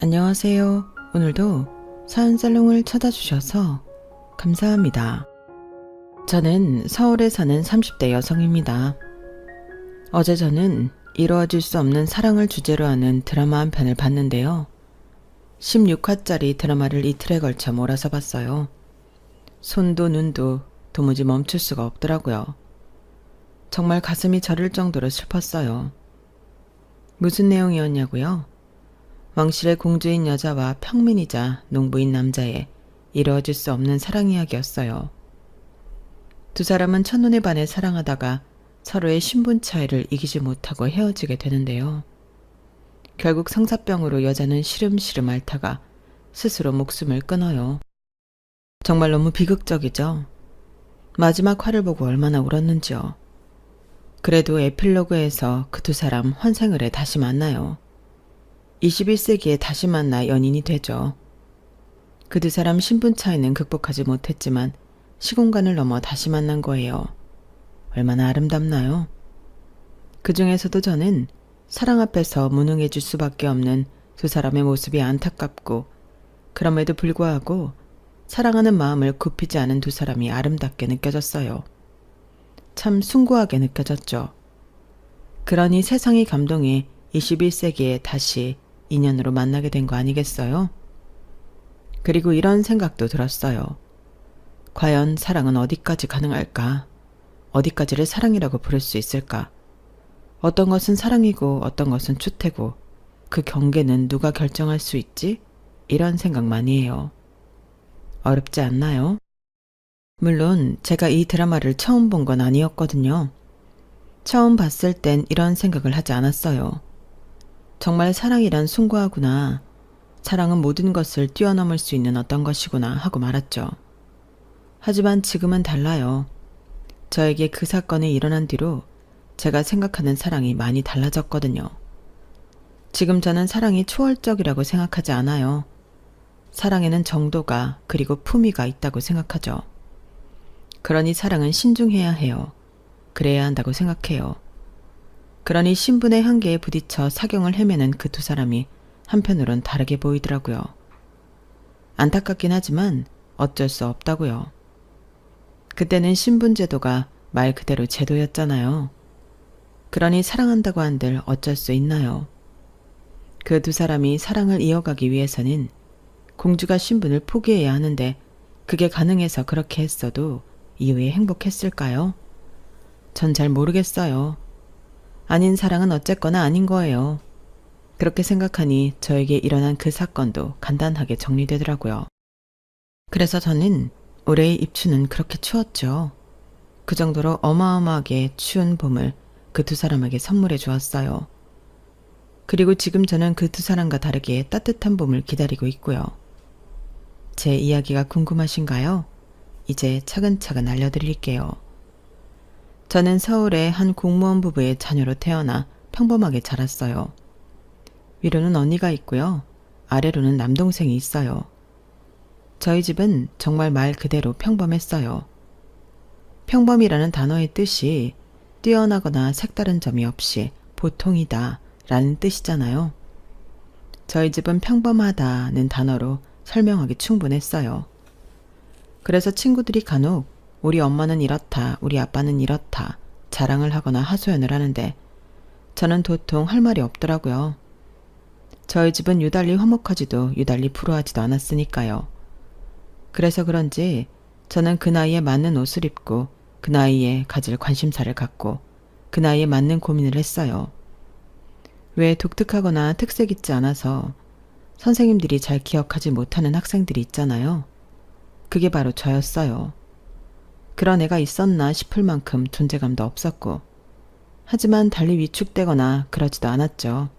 안녕하세요. 오늘도 사연살롱을 찾아주셔서 감사합니다. 저는 서울에 사는 30대 여성입니다. 어제 저는 이루어질 수 없는 사랑을 주제로 하는 드라마 한 편을 봤는데요. 16화짜리 드라마를 이틀에 걸쳐 몰아서 봤어요. 손도 눈도 도무지 멈출 수가 없더라고요. 정말 가슴이 저릴 정도로 슬펐어요. 무슨 내용이었냐고요? 왕실의 공주인 여자와 평민이자 농부인 남자의 이루어질 수 없는 사랑 이야기였어요. 두 사람은 첫눈에 반해 사랑하다가 서로의 신분 차이를 이기지 못하고 헤어지게 되는데요. 결국 성사병으로 여자는 시름시름 앓다가 스스로 목숨을 끊어요. 정말 너무 비극적이죠? 마지막 화를 보고 얼마나 울었는지요. 그래도 에필로그에서 그 두 사람 환생을 해 다시 만나요. 21세기에 다시 만나 연인이 되죠. 그 두 사람 신분 차이는 극복하지 못했지만 시공간을 넘어 다시 만난 거예요. 얼마나 아름답나요? 그 중에서도 저는 사랑 앞에서 무능해질 수밖에 없는 두 사람의 모습이 안타깝고, 그럼에도 불구하고 사랑하는 마음을 굽히지 않은 두 사람이 아름답게 느껴졌어요. 참 숭고하게 느껴졌죠. 그러니 세상이 감동해 21세기에 다시 인연으로 만나게 된 거 아니겠어요? 그리고 이런 생각도 들었어요. 과연 사랑은 어디까지 가능할까? 어디까지를 사랑이라고 부를 수 있을까? 어떤 것은 사랑이고 어떤 것은 추태고 그 경계는 누가 결정할 수 있지? 이런 생각 많이 해요. 어렵지 않나요? 물론 제가 이 드라마를 처음 본 건 아니었거든요. 처음 봤을 땐 이런 생각을 하지 않았어요. 정말 사랑이란 숭고하구나. 사랑은 모든 것을 뛰어넘을 수 있는 어떤 것이구나 하고 말았죠. 하지만 지금은 달라요. 저에게 그 사건이 일어난 뒤로 제가 생각하는 사랑이 많이 달라졌거든요. 지금 저는 사랑이 초월적이라고 생각하지 않아요. 사랑에는 정도가 그리고 품위가 있다고 생각하죠. 그러니 사랑은 신중해야 해요. 그래야 한다고 생각해요. 그러니 신분의 한계에 부딪혀 사경을 헤매는 그 두 사람이 한편으론 다르게 보이더라고요. 안타깝긴 하지만 어쩔 수 없다고요. 그때는 신분 제도가 말 그대로 제도였잖아요. 그러니 사랑한다고 한들 어쩔 수 있나요? 그 두 사람이 사랑을 이어가기 위해서는 공주가 신분을 포기해야 하는데, 그게 가능해서 그렇게 했어도 이후에 행복했을까요? 전 잘 모르겠어요. 아닌 사랑은 어쨌거나 아닌 거예요. 그렇게 생각하니 저에게 일어난 그 사건도 간단하게 정리되더라고요. 그래서 저는 올해의 입추는 그렇게 추웠죠. 그 정도로 어마어마하게 추운 봄을 그 두 사람에게 선물해 주었어요. 그리고 지금 저는 그 두 사람과 다르게 따뜻한 봄을 기다리고 있고요. 제 이야기가 궁금하신가요? 이제 차근차근 알려드릴게요. 저는 서울의 한 공무원 부부의 자녀로 태어나 평범하게 자랐어요. 위로는 언니가 있고요. 아래로는 남동생이 있어요. 저희 집은 정말 말 그대로 평범했어요. 평범이라는 단어의 뜻이 뛰어나거나 색다른 점이 없이 보통이다 라는 뜻이잖아요. 저희 집은 평범하다는 단어로 설명하기 충분했어요. 그래서 친구들이 간혹 우리 엄마는 이렇다, 우리 아빠는 이렇다 자랑을 하거나 하소연을 하는데 저는 도통 할 말이 없더라고요. 저희 집은 유달리 화목하지도 유달리 불우하지도 않았으니까요. 그래서 그런지 저는 그 나이에 맞는 옷을 입고 그 나이에 가질 관심사를 갖고 그 나이에 맞는 고민을 했어요. 왜 독특하거나 특색 있지 않아서 선생님들이 잘 기억하지 못하는 학생들이 있잖아요. 그게 바로 저였어요. 그런 애가 있었나 싶을 만큼 존재감도 없었고, 하지만 달리 위축되거나 그러지도 않았죠.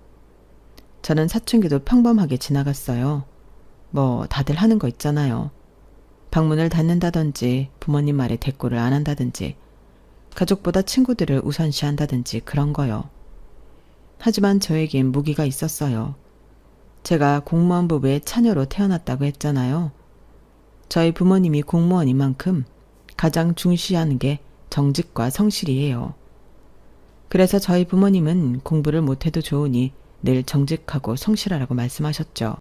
저는 사춘기도 평범하게 지나갔어요. 뭐 다들 하는 거 있잖아요. 방문을 닫는다든지 부모님 말에 대꾸를 안 한다든지 가족보다 친구들을 우선시한다든지 그런 거요. 하지만 저에겐 무기가 있었어요. 제가 공무원 부부의 차녀로 태어났다고 했잖아요. 저희 부모님이 공무원인 만큼 가장 중시하는 게 정직과 성실이에요. 그래서 저희 부모님은 공부를 못해도 좋으니 늘 정직하고 성실하라고 말씀하셨죠.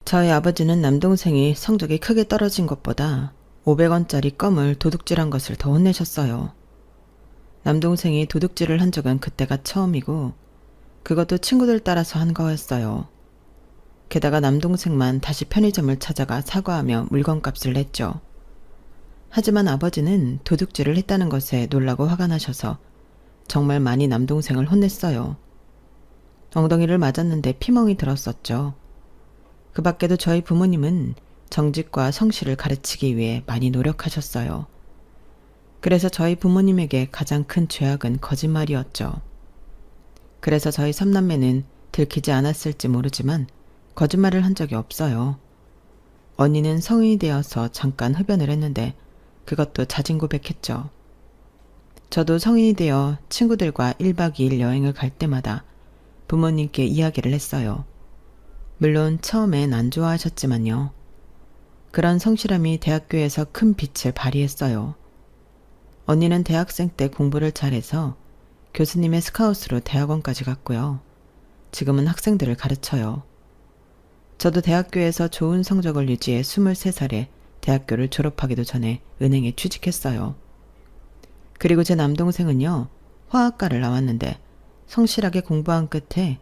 저희 아버지는 남동생이 성적이 크게 떨어진 것보다 500원짜리 껌을 도둑질한 것을 더 혼내셨어요. 남동생이 도둑질을 한 적은 그때가 처음이고 그것도 친구들 따라서 한 거였어요. 게다가 남동생만 다시 편의점을 찾아가 사과하며 물건값을 냈죠. 하지만 아버지는 도둑질을 했다는 것에 놀라고 화가 나셔서 정말 많이 남동생을 혼냈어요. 엉덩이를 맞았는데 피멍이 들었었죠. 그 밖에도 저희 부모님은 정직과 성실을 가르치기 위해 많이 노력하셨어요. 그래서 저희 부모님에게 가장 큰 죄악은 거짓말이었죠. 그래서 저희 삼남매는 들키지 않았을지 모르지만 거짓말을 한 적이 없어요. 언니는 성인이 되어서 잠깐 흡연을 했는데 그것도 자진 고백했죠. 저도 성인이 되어 친구들과 1박 2일 여행을 갈 때마다 부모님께 이야기를 했어요. 물론 처음엔 안 좋아하셨지만요. 그런 성실함이 대학교에서 큰 빛을 발휘했어요. 언니는 대학생 때 공부를 잘해서 교수님의 스카웃으로 대학원까지 갔고요. 지금은 학생들을 가르쳐요. 저도 대학교에서 좋은 성적을 유지해 23살에 대학교를 졸업하기도 전에 은행에 취직했어요. 그리고 제 남동생은요, 화학과를 나왔는데 성실하게 공부한 끝에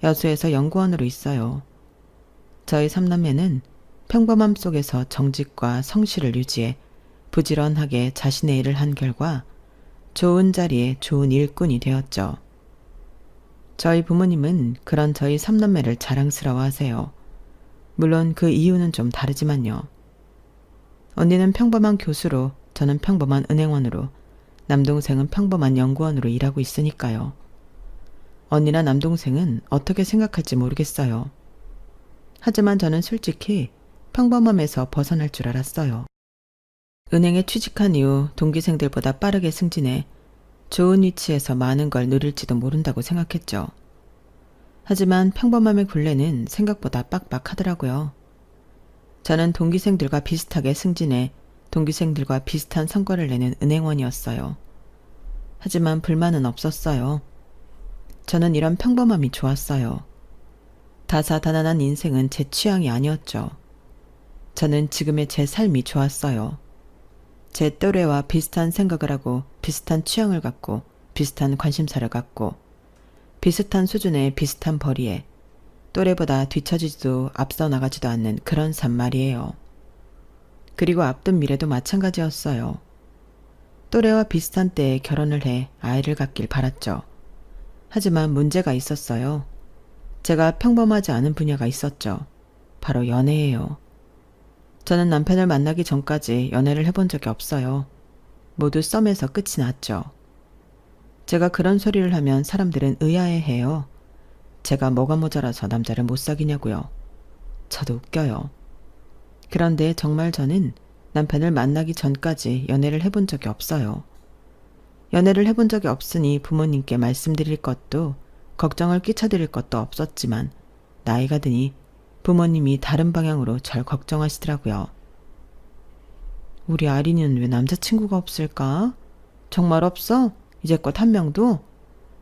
여수에서 연구원으로 있어요. 저희 삼남매는 평범함 속에서 정직과 성실을 유지해 부지런하게 자신의 일을 한 결과 좋은 자리에 좋은 일꾼이 되었죠. 저희 부모님은 그런 저희 삼남매를 자랑스러워하세요. 물론 그 이유는 좀 다르지만요. 언니는 평범한 교수로, 저는 평범한 은행원으로, 남동생은 평범한 연구원으로 일하고 있으니까요. 언니나 남동생은 어떻게 생각할지 모르겠어요. 하지만 저는 솔직히 평범함에서 벗어날 줄 알았어요. 은행에 취직한 이후 동기생들보다 빠르게 승진해 좋은 위치에서 많은 걸 누릴지도 모른다고 생각했죠. 하지만 평범함의 굴레는 생각보다 빡빡하더라고요. 저는 동기생들과 비슷하게 승진해 동기생들과 비슷한 성과를 내는 은행원이었어요. 하지만 불만은 없었어요. 저는 이런 평범함이 좋았어요. 다사다난한 인생은 제 취향이 아니었죠. 저는 지금의 제 삶이 좋았어요. 제 또래와 비슷한 생각을 하고 비슷한 취향을 갖고 비슷한 관심사를 갖고 비슷한 수준의 비슷한 벌이에 또래보다 뒤처지지도 앞서 나가지도 않는 그런 삶 말이에요. 그리고 앞둔 미래도 마찬가지였어요. 또래와 비슷한 때에 결혼을 해 아이를 갖길 바랐죠. 하지만 문제가 있었어요. 제가 평범하지 않은 분야가 있었죠. 바로 연애예요. 저는 남편을 만나기 전까지 연애를 해본 적이 없어요. 모두 썸에서 끝이 났죠. 제가 그런 소리를 하면 사람들은 의아해해요. 제가 뭐가 모자라서 남자를 못 사귀냐고요. 저도 웃겨요. 그런데 정말 저는 남편을 만나기 전까지 연애를 해본 적이 없어요. 연애를 해본 적이 없으니 부모님께 말씀드릴 것도 걱정을 끼쳐드릴 것도 없었지만 나이가 드니 부모님이 다른 방향으로 절 걱정하시더라고요. 우리 아린이는 왜 남자친구가 없을까? 정말 없어? 이제껏 한 명도?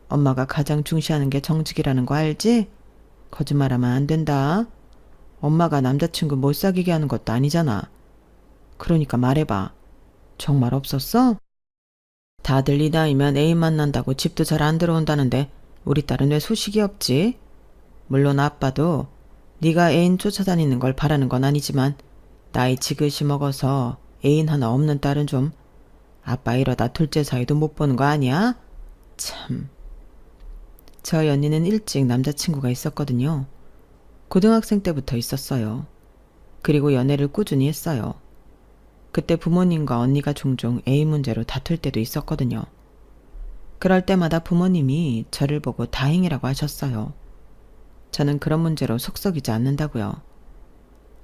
엄마가 가장 중시하는 게 정직이라는 거 알지? 거짓말하면 안 된다. 엄마가 남자친구 못 사귀게 하는 것도 아니잖아. 그러니까 말해봐. 정말 없었어? 다들 이 나이면 애인 만난다고 집도 잘 안 들어온다는데 우리 딸은 왜 소식이 없지? 물론 아빠도 네가 애인 쫓아다니는 걸 바라는 건 아니지만 나이 지긋이 먹어서 애인 하나 없는 딸은 좀 아빠 이러다 둘째 사이도 못 보는 거 아니야? 참. 저희 언니는 일찍 남자친구가 있었거든요. 고등학생 때부터 있었어요. 그리고 연애를 꾸준히 했어요. 그때 부모님과 언니가 종종 애인 문제로 다툴 때도 있었거든요. 그럴 때마다 부모님이 저를 보고 다행이라고 하셨어요. 저는 그런 문제로 속썩이지 않는다고요.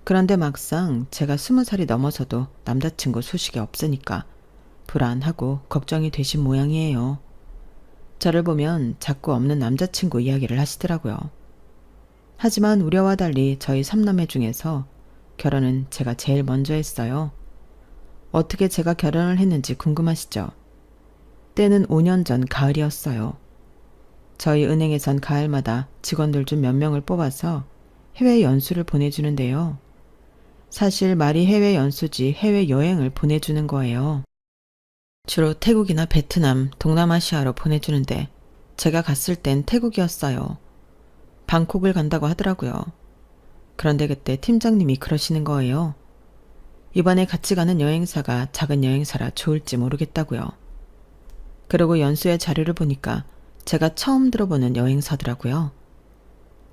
그런데 막상 제가 20살이 넘어서도 남자친구 소식이 없으니까 불안하고 걱정이 되신 모양이에요. 저를 보면 자꾸 없는 남자친구 이야기를 하시더라고요. 하지만 우려와 달리 저희 삼남매 중에서 결혼은 제가 제일 먼저 했어요. 어떻게 제가 결혼을 했는지 궁금하시죠? 때는 5년 전 가을이었어요. 저희 은행에선 가을마다 직원들 중 몇 명을 뽑아서 해외 연수를 보내주는데요. 사실 말이 해외 연수지 해외 여행을 보내주는 거예요. 주로 태국이나 베트남, 동남아시아로 보내주는데 제가 갔을 땐 태국이었어요. 방콕을 간다고 하더라고요. 그런데 그때 팀장님이 그러시는 거예요. 이번에 같이 가는 여행사가 작은 여행사라 좋을지 모르겠다고요. 그리고 연수의 자료를 보니까 제가 처음 들어보는 여행사더라고요.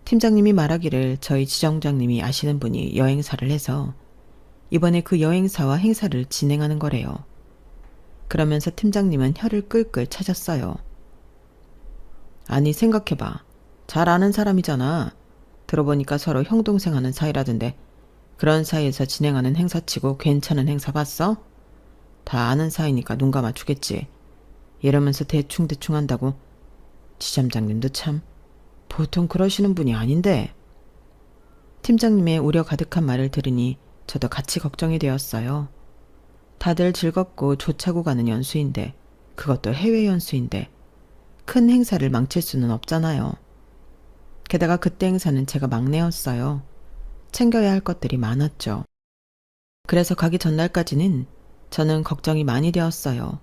팀장님이 말하기를 저희 지점장님이 아시는 분이 여행사를 해서 이번에 그 여행사와 행사를 진행하는 거래요. 그러면서 팀장님은 혀를 끌끌 차셨어요. 아니 생각해봐. 잘 아는 사람이잖아. 들어보니까 서로 형동생 하는 사이라던데 그런 사이에서 진행하는 행사치고 괜찮은 행사 봤어? 다 아는 사이니까 눈 감아주겠지. 이러면서 대충 한다고. 지점장님도 참 보통 그러시는 분이 아닌데. 팀장님의 우려 가득한 말을 들으니 저도 같이 걱정이 되었어요. 다들 즐겁고 좋자고 가는 연수인데 그것도 해외 연수인데 큰 행사를 망칠 수는 없잖아요. 게다가 그때 행사는 제가 막내였어요. 챙겨야 할 것들이 많았죠. 그래서 가기 전날까지는 저는 걱정이 많이 되었어요.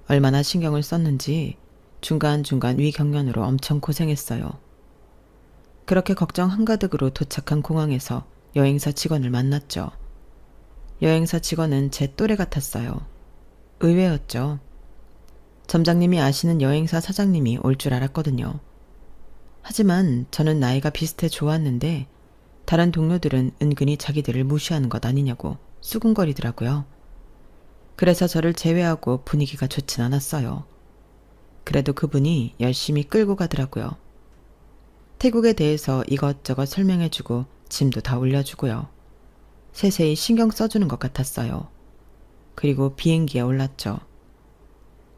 얼마나 신경을 썼는지 중간중간 위경련으로 엄청 고생했어요. 그렇게 걱정 한가득으로 도착한 공항에서 여행사 직원을 만났죠. 여행사 직원은 제 또래 같았어요. 의외였죠. 점장님이 아시는 여행사 사장님이 올 줄 알았거든요. 하지만 저는 나이가 비슷해 좋았는데 다른 동료들은 은근히 자기들을 무시하는 것 아니냐고 수군거리더라고요. 그래서 저를 제외하고 분위기가 좋진 않았어요. 그래도 그분이 열심히 끌고 가더라고요. 태국에 대해서 이것저것 설명해주고 짐도 다 올려주고요. 세세히 신경 써주는 것 같았어요. 그리고 비행기에 올랐죠.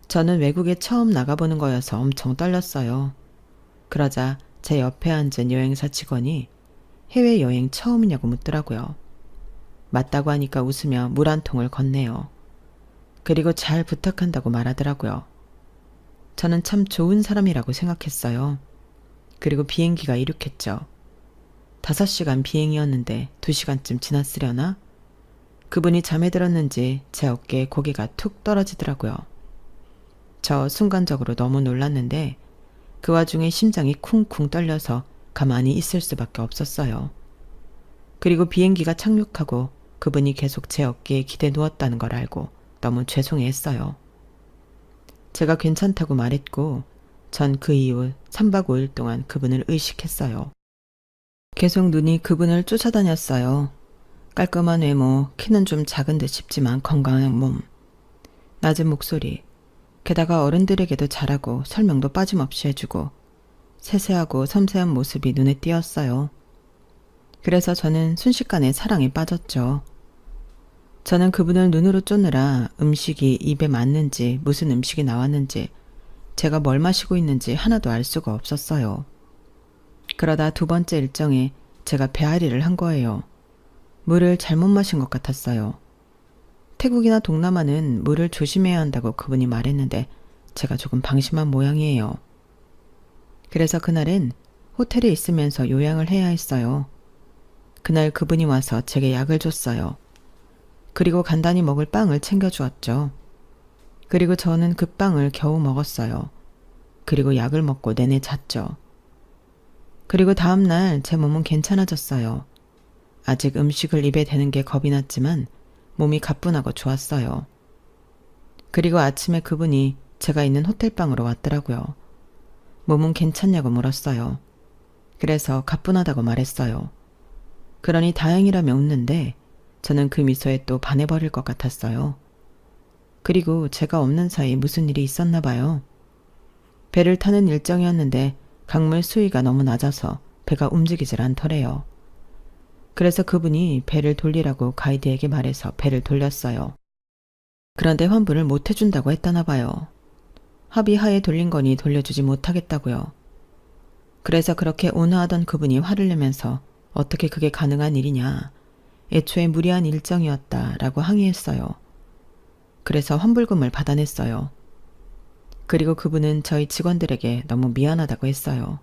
저는 외국에 처음 나가보는 거여서 엄청 떨렸어요. 그러자 제 옆에 앉은 여행사 직원이 해외여행 처음이냐고 묻더라고요. 맞다고 하니까 웃으며 물 한 통을 건네요. 그리고 잘 부탁한다고 말하더라고요. 저는 참 좋은 사람이라고 생각했어요. 그리고 비행기가 이륙했죠. 5시간 비행이었는데 2시간쯤 지났으려나? 그분이 잠에 들었는지 제 어깨에 고개가 툭 떨어지더라고요. 저 순간적으로 너무 놀랐는데 그 와중에 심장이 쿵쿵 떨려서 가만히 있을 수밖에 없었어요. 그리고 비행기가 착륙하고 그분이 계속 제 어깨에 기대 누웠다는 걸 알고 너무 죄송해했어요. 제가 괜찮다고 말했고 전 그 이후 3박 5일 동안 그분을 의식했어요. 계속 눈이 그분을 쫓아다녔어요. 깔끔한 외모, 키는 좀 작은 듯 싶지만 건강한 몸, 낮은 목소리, 게다가 어른들에게도 잘하고 설명도 빠짐없이 해주고 세세하고 섬세한 모습이 눈에 띄었어요. 그래서 저는 순식간에 사랑에 빠졌죠. 저는 그분을 눈으로 쫓느라 음식이 입에 맞는지 무슨 음식이 나왔는지 제가 뭘 마시고 있는지 하나도 알 수가 없었어요. 그러다 2번째 일정에 제가 배앓이를 한 거예요. 물을 잘못 마신 것 같았어요. 태국이나 동남아는 물을 조심해야 한다고 그분이 말했는데 제가 조금 방심한 모양이에요. 그래서 그날은 호텔에 있으면서 요양을 해야 했어요. 그날 그분이 와서 제게 약을 줬어요. 그리고 간단히 먹을 빵을 챙겨주었죠. 그리고 저는 그 빵을 겨우 먹었어요. 그리고 약을 먹고 내내 잤죠. 그리고 다음날 제 몸은 괜찮아졌어요. 아직 음식을 입에 대는 게 겁이 났지만 몸이 가뿐하고 좋았어요. 그리고 아침에 그분이 제가 있는 호텔방으로 왔더라고요. 몸은 괜찮냐고 물었어요. 그래서 가뿐하다고 말했어요. 그러니 다행이라며 웃는데 저는 그 미소에 또 반해버릴 것 같았어요. 그리고 제가 없는 사이 무슨 일이 있었나 봐요. 배를 타는 일정이었는데 강물 수위가 너무 낮아서 배가 움직이질 않더래요. 그래서 그분이 배를 돌리라고 가이드에게 말해서 배를 돌렸어요. 그런데 환불을 못 해준다고 했다나 봐요. 합의하에 돌린 거니 돌려주지 못하겠다고요. 그래서 그렇게 온화하던 그분이 화를 내면서 어떻게 그게 가능한 일이냐. 애초에 무리한 일정이었다라고 항의했어요. 그래서 환불금을 받아냈어요. 그리고 그분은 저희 직원들에게 너무 미안하다고 했어요.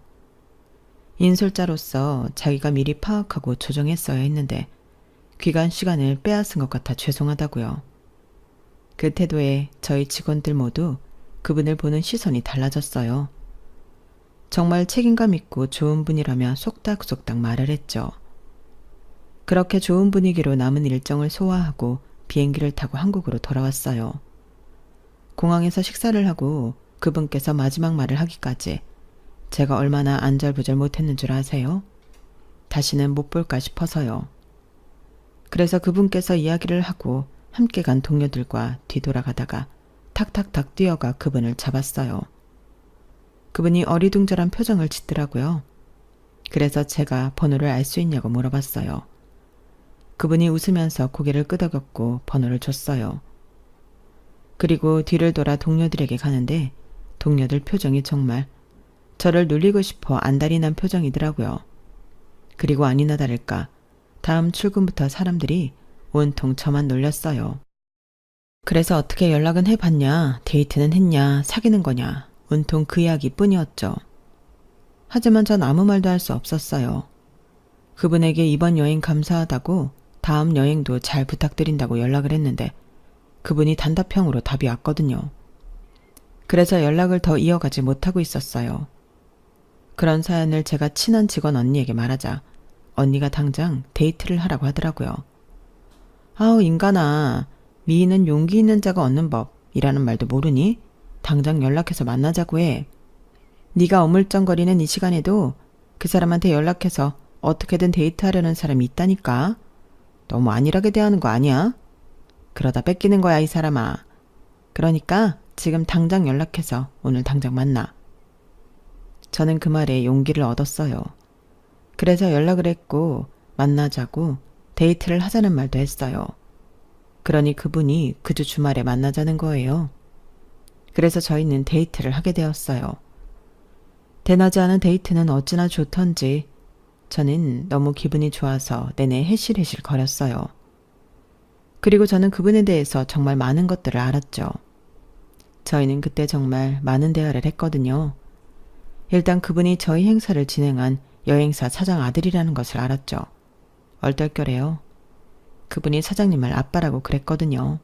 인솔자로서 자기가 미리 파악하고 조정했어야 했는데 귀간 시간을 빼앗은 것 같아 죄송하다고요. 그 태도에 저희 직원들 모두 그분을 보는 시선이 달라졌어요. 정말 책임감 있고 좋은 분이라며 속닥속닥 말을 했죠. 그렇게 좋은 분위기로 남은 일정을 소화하고 비행기를 타고 한국으로 돌아왔어요. 공항에서 식사를 하고 그분께서 마지막 말을 하기까지 제가 얼마나 안절부절 못했는 줄 아세요? 다시는 못 볼까 싶어서요. 그래서 그분께서 이야기를 하고 함께 간 동료들과 뒤돌아가다가 탁탁탁 뛰어가 그분을 잡았어요. 그분이 어리둥절한 표정을 짓더라고요. 그래서 제가 번호를 알 수 있냐고 물어봤어요. 그분이 웃으면서 고개를 끄덕였고 번호를 줬어요. 그리고 뒤를 돌아 동료들에게 가는데 동료들 표정이 정말 저를 놀리고 싶어 안달이 난 표정이더라고요. 그리고 아니나 다를까 다음 출근부터 사람들이 온통 저만 놀렸어요. 그래서 어떻게 연락은 해봤냐, 데이트는 했냐, 사귀는 거냐, 온통 그 이야기뿐이었죠. 하지만 전 아무 말도 할 수 없었어요. 그분에게 이번 여행 감사하다고 다음 여행도 잘 부탁드린다고 연락을 했는데 그분이 단답형으로 답이 왔거든요. 그래서 연락을 더 이어가지 못하고 있었어요. 그런 사연을 제가 친한 직원 언니에게 말하자 언니가 당장 데이트를 하라고 하더라고요. 아우 인간아, 미인은 용기 있는 자가 얻는 법이라는 말도 모르니? 당장 연락해서 만나자고 해. 네가 어물쩡거리는 이 시간에도 그 사람한테 연락해서 어떻게든 데이트하려는 사람이 있다니까? 너무 안일하게 대하는 거 아니야? 그러다 뺏기는 거야 이 사람아. 그러니까 지금 당장 연락해서 오늘 당장 만나. 저는 그 말에 용기를 얻었어요. 그래서 연락을 했고 만나자고 데이트를 하자는 말도 했어요. 그러니 그분이 그 주 주말에 만나자는 거예요. 그래서 저희는 데이트를 하게 되었어요. 대낮에 하는 데이트는 어찌나 좋던지 저는 너무 기분이 좋아서 내내 해실해실 거렸어요. 그리고 저는 그분에 대해서 정말 많은 것들을 알았죠. 저희는 그때 정말 많은 대화를 했거든요. 일단 그분이 저희 행사를 진행한 여행사 사장 아들이라는 것을 알았죠. 얼떨결에요. 그분이 사장님을 아빠라고 그랬거든요.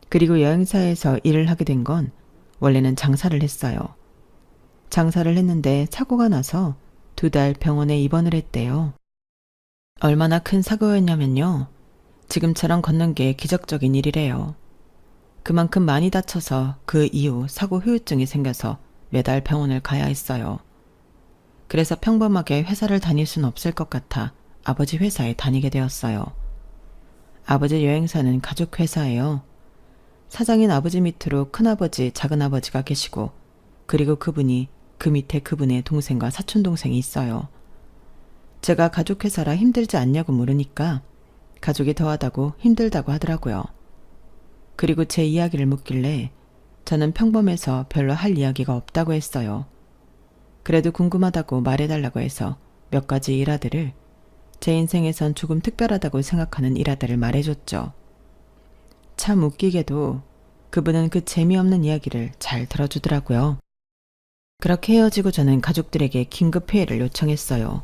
그리고 여행사에서 일을 하게 된 건 원래는 장사를 했어요. 장사를 했는데 사고가 나서 2달 병원에 입원을 했대요. 얼마나 큰 사고였냐면요. 지금처럼 걷는 게 기적적인 일이래요. 그만큼 많이 다쳐서 그 이후 사고 후유증이 생겨서 매달 병원을 가야 했어요. 그래서 평범하게 회사를 다닐 수는 없을 것 같아 아버지 회사에 다니게 되었어요. 아버지 여행사는 가족 회사예요. 사장인 아버지 밑으로 큰아버지, 작은아버지가 계시고 그리고 그분이 그 밑에 그분의 동생과 사촌동생이 있어요. 제가 가족 회사라 힘들지 않냐고 물으니까 가족이 더하다고 힘들다고 하더라고요. 그리고 제 이야기를 묻길래 저는 평범해서 별로 할 이야기가 없다고 했어요. 그래도 궁금하다고 말해달라고 해서 몇 가지 일화들을 제 인생에선 조금 특별하다고 생각하는 일화들을 말해줬죠. 참 웃기게도 그분은 그 재미없는 이야기를 잘 들어주더라고요. 그렇게 헤어지고 저는 가족들에게 긴급 회의를 요청했어요.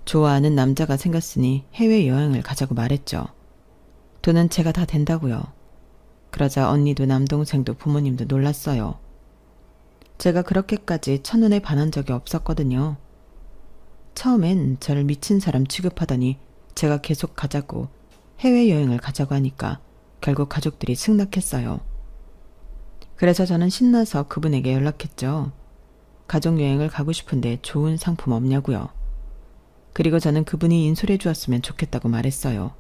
좋아하는 남자가 생겼으니 해외여행을 가자고 말했죠. 돈은 제가 다 된다고요. 그러자 언니도 남동생도 부모님도 놀랐어요. 제가 그렇게까지 첫눈에 반한 적이 없었거든요. 처음엔 저를 미친 사람 취급하더니 제가 계속 가자고 해외여행을 가자고 하니까 결국 가족들이 승낙했어요. 그래서 저는 신나서 그분에게 연락했죠. 가족여행을 가고 싶은데 좋은 상품 없냐고요. 그리고 저는 그분이 인솔해 주었으면 좋겠다고 말했어요.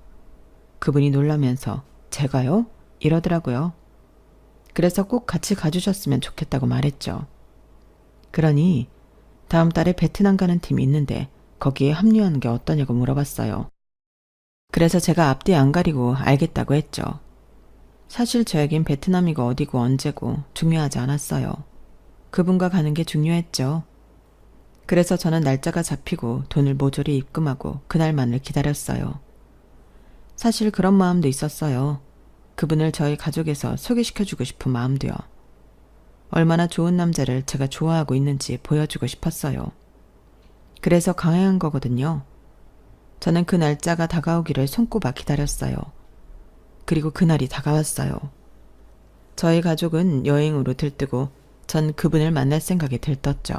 그분이 놀라면서 제가요? 이러더라고요. 그래서 꼭 같이 가주셨으면 좋겠다고 말했죠. 그러니 다음 달에 베트남 가는 팀이 있는데 거기에 합류하는 게 어떠냐고 물어봤어요. 그래서 제가 앞뒤 안 가리고 알겠다고 했죠. 사실 저에겐 베트남이고 어디고 언제고 중요하지 않았어요. 그분과 가는 게 중요했죠. 그래서 저는 날짜가 잡히고 돈을 모조리 입금하고 그날만을 기다렸어요. 사실 그런 마음도 있었어요. 그분을 저희 가족에서 소개시켜주고 싶은 마음도요. 얼마나 좋은 남자를 제가 좋아하고 있는지 보여주고 싶었어요. 그래서 강행한 거거든요. 저는 그 날짜가 다가오기를 손꼽아 기다렸어요. 그리고 그날이 다가왔어요. 저희 가족은 여행으로 들뜨고 전 그분을 만날 생각에 들떴죠.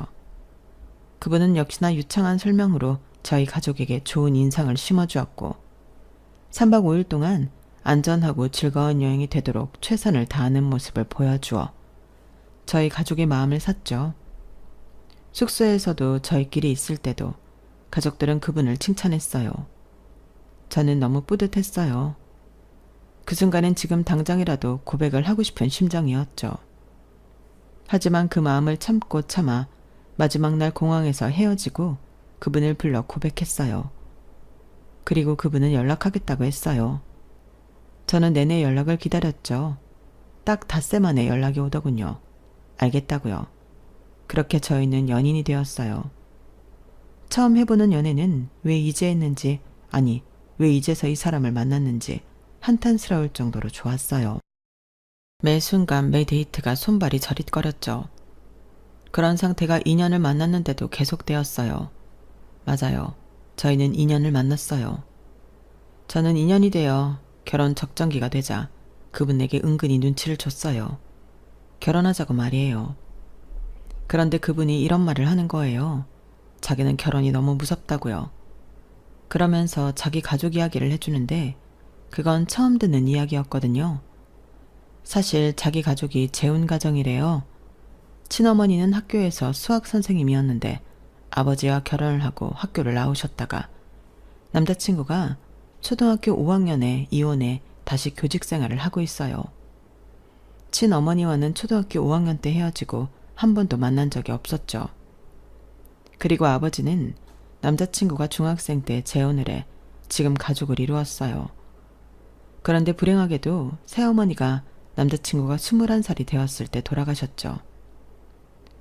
그분은 역시나 유창한 설명으로 저희 가족에게 좋은 인상을 심어주었고 3박 5일 동안 안전하고 즐거운 여행이 되도록 최선을 다하는 모습을 보여주어 저희 가족의 마음을 샀죠. 숙소에서도 저희끼리 있을 때도 가족들은 그분을 칭찬했어요. 저는 너무 뿌듯했어요. 그 순간엔 지금 당장이라도 고백을 하고 싶은 심정이었죠. 하지만 그 마음을 참고 참아 마지막 날 공항에서 헤어지고 그분을 불러 고백했어요. 그리고 그분은 연락하겠다고 했어요. 저는 내내 연락을 기다렸죠. 딱 닷새 만에 연락이 오더군요. 알겠다고요. 그렇게 저희는 연인이 되었어요. 처음 해보는 연애는 왜 이제 했는지, 아니, 왜 이제서 이 사람을 만났는지 한탄스러울 정도로 좋았어요. 매 순간 매 데이트가 손발이 저릿거렸죠. 그런 상태가 2년을 만났는데도 계속되었어요. 맞아요. 저희는 2년을 만났어요. 저는 2년이 되어 결혼 적정기가 되자 그분에게 은근히 눈치를 줬어요. 결혼하자고 말이에요. 그런데 그분이 이런 말을 하는 거예요. 자기는 결혼이 너무 무섭다고요. 그러면서 자기 가족 이야기를 해주는데 그건 처음 듣는 이야기였거든요. 사실 자기 가족이 재혼 가정이래요. 친어머니는 학교에서 수학 선생님이었는데 아버지와 결혼을 하고 학교를 나오셨다가 남자친구가 초등학교 5학년에 이혼해 다시 교직 생활을 하고 있어요. 친어머니와는 초등학교 5학년 때 헤어지고 한 번도 만난 적이 없었죠. 그리고 아버지는 남자친구가 중학생 때 재혼을 해 지금 가족을 이루었어요. 그런데 불행하게도 새어머니가 남자친구가 21살이 되었을 때 돌아가셨죠.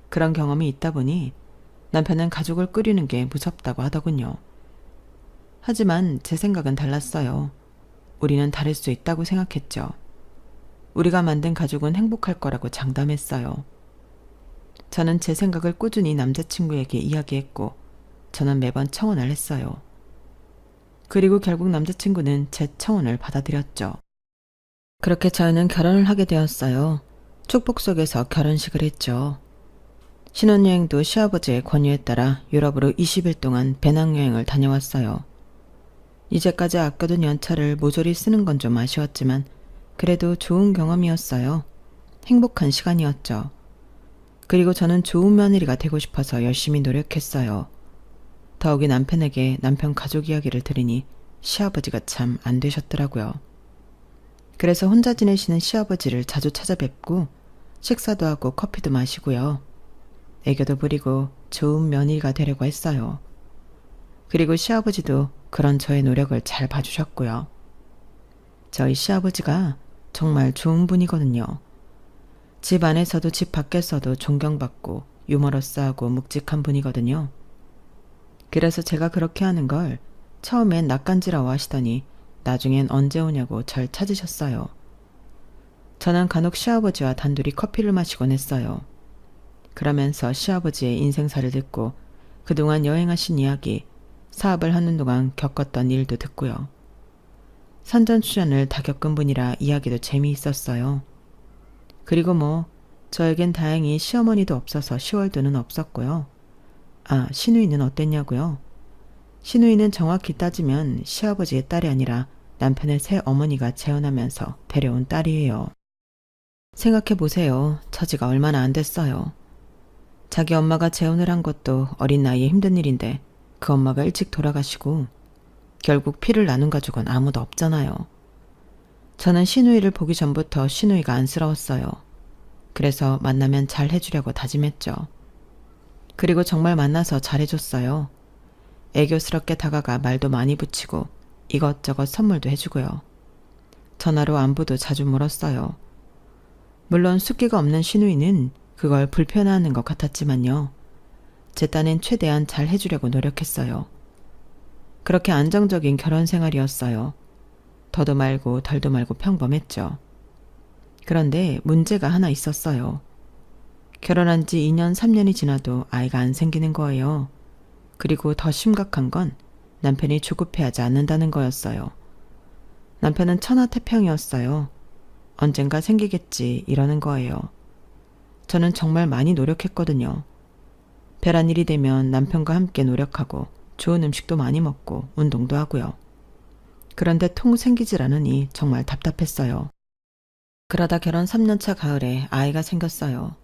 그런 경험이 있다 보니 남편은 가족을 꾸리는 게 무섭다고 하더군요. 하지만 제 생각은 달랐어요. 우리는 다를 수 있다고 생각했죠. 우리가 만든 가족은 행복할 거라고 장담했어요. 저는 제 생각을 꾸준히 남자친구에게 이야기했고 저는 매번 청혼을 했어요. 그리고 결국 남자친구는 제 청혼을 받아들였죠. 그렇게 저희는 결혼을 하게 되었어요. 축복 속에서 결혼식을 했죠. 신혼여행도 시아버지의 권유에 따라 유럽으로 20일 동안 배낭여행을 다녀왔어요. 이제까지 아껴둔 연차를 모조리 쓰는 건 좀 아쉬웠지만 그래도 좋은 경험이었어요. 행복한 시간이었죠. 그리고 저는 좋은 며느리가 되고 싶어서 열심히 노력했어요. 더욱이 남편에게 남편 가족 이야기를 들으니 시아버지가 참 안 되셨더라고요. 그래서 혼자 지내시는 시아버지를 자주 찾아뵙고 식사도 하고 커피도 마시고요. 애교도 부리고 좋은 며느리가 되려고 했어요. 그리고 시아버지도 그런 저의 노력을 잘 봐주셨고요. 저희 시아버지가 정말 좋은 분이거든요. 집 안에서도 집 밖에서도 존경받고 유머러스하고 묵직한 분이거든요. 그래서 제가 그렇게 하는 걸 처음엔 낯간지러워 하시더니 나중엔 언제 오냐고 절 찾으셨어요. 저는 간혹 시아버지와 단둘이 커피를 마시곤 했어요. 그러면서 시아버지의 인생사를 듣고 그동안 여행하신 이야기, 사업을 하는 동안 겪었던 일도 듣고요. 선전수전을 다 겪은 분이라 이야기도 재미있었어요. 그리고 저에겐 다행히 시어머니도 없어서 시월드는 없었고요. 아, 시누이는 어땠냐고요? 시누이는 정확히 따지면 시아버지의 딸이 아니라 남편의 새 어머니가 재혼하면서 데려온 딸이에요. 생각해보세요. 처지가 얼마나 안 됐어요. 자기 엄마가 재혼을 한 것도 어린 나이에 힘든 일인데 그 엄마가 일찍 돌아가시고 결국 피를 나눈 가족은 아무도 없잖아요. 저는 시누이를 보기 전부터 시누이가 안쓰러웠어요. 그래서 만나면 잘 해주려고 다짐했죠. 그리고 정말 만나서 잘해줬어요. 애교스럽게 다가가 말도 많이 붙이고 이것저것 선물도 해주고요. 전화로 안부도 자주 물었어요. 물론 숫기가 없는 시누이는 그걸 불편해하는 것 같았지만요. 제 딴엔 최대한 잘 해주려고 노력했어요. 그렇게 안정적인 결혼 생활이었어요. 더도 말고 덜도 말고 평범했죠. 그런데 문제가 하나 있었어요. 결혼한 지 2년, 3년이 지나도 아이가 안 생기는 거예요. 그리고 더 심각한 건 남편이 조급해하지 않는다는 거였어요. 남편은 천하태평이었어요. 언젠가 생기겠지 이러는 거예요. 저는 정말 많이 노력했거든요. 배란일이 되면 남편과 함께 노력하고 좋은 음식도 많이 먹고 운동도 하고요. 그런데 통 생기질 않으니 정말 답답했어요. 그러다 결혼 3년차 가을에 아이가 생겼어요.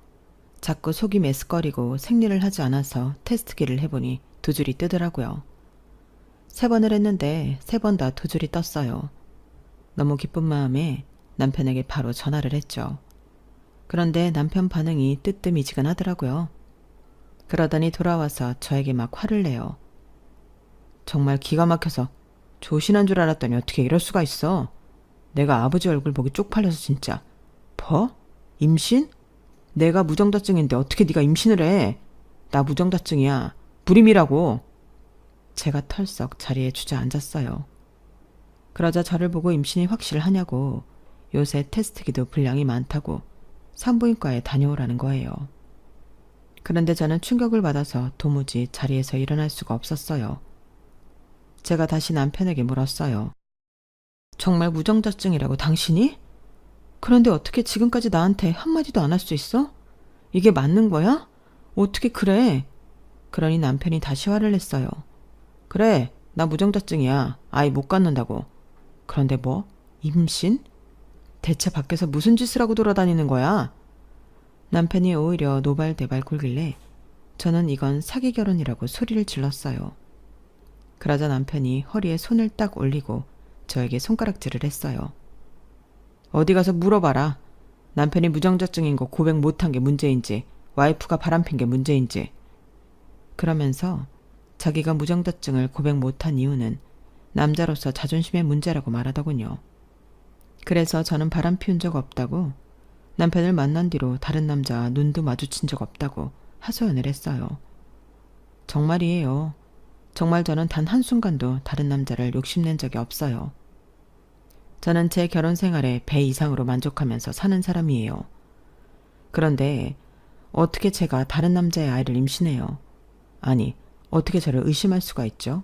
자꾸 속이 메스꺼리고 생리를 하지 않아서 테스트기를 해보니 두 줄이 뜨더라고요. 3번을 했는데 3번 다 두 줄이 떴어요. 너무 기쁜 마음에 남편에게 바로 전화를 했죠. 그런데 남편 반응이 뜨뜻미지근하더라고요. 그러더니 돌아와서 저에게 막 화를 내요. 정말 기가 막혀서 조신한 줄 알았더니 어떻게 이럴 수가 있어. 내가 아버지 얼굴 보기 쪽팔려서 진짜. 뭐? 임신? 내가 무정자증인데 어떻게 네가 임신을 해? 나 무정자증이야. 불임이라고. 제가 털썩 자리에 주저앉았어요. 그러자 저를 보고 임신이 확실하냐고 요새 테스트기도 분량이 많다고 산부인과에 다녀오라는 거예요. 그런데 저는 충격을 받아서 도무지 자리에서 일어날 수가 없었어요. 제가 다시 남편에게 물었어요. 정말 무정자증이라고 당신이? 그런데 어떻게 지금까지 나한테 한마디도 안 할 수 있어? 이게 맞는 거야? 어떻게 그래? 그러니 남편이 다시 화를 냈어요. 그래, 나 무정자증이야. 아이 못 갖는다고. 그런데 뭐? 임신? 대체 밖에서 무슨 짓을 하고 돌아다니는 거야? 남편이 오히려 노발대발 굴길래 저는 이건 사기 결혼이라고 소리를 질렀어요. 그러자 남편이 허리에 손을 딱 올리고 저에게 손가락질을 했어요. 어디 가서 물어봐라. 남편이 무정자증인 거 고백 못한 게 문제인지 와이프가 바람핀 게 문제인지. 그러면서 자기가 무정자증을 고백 못한 이유는 남자로서 자존심의 문제라고 말하더군요. 그래서 저는 바람 피운 적 없다고, 남편을 만난 뒤로 다른 남자와 눈도 마주친 적 없다고 하소연을 했어요. 정말이에요. 정말 저는 단 한순간도 다른 남자를 욕심낸 적이 없어요. 저는 제 결혼 생활에 배 이상으로 만족하면서 사는 사람이에요. 그런데 어떻게 제가 다른 남자의 아이를 임신해요? 아니, 어떻게 저를 의심할 수가 있죠?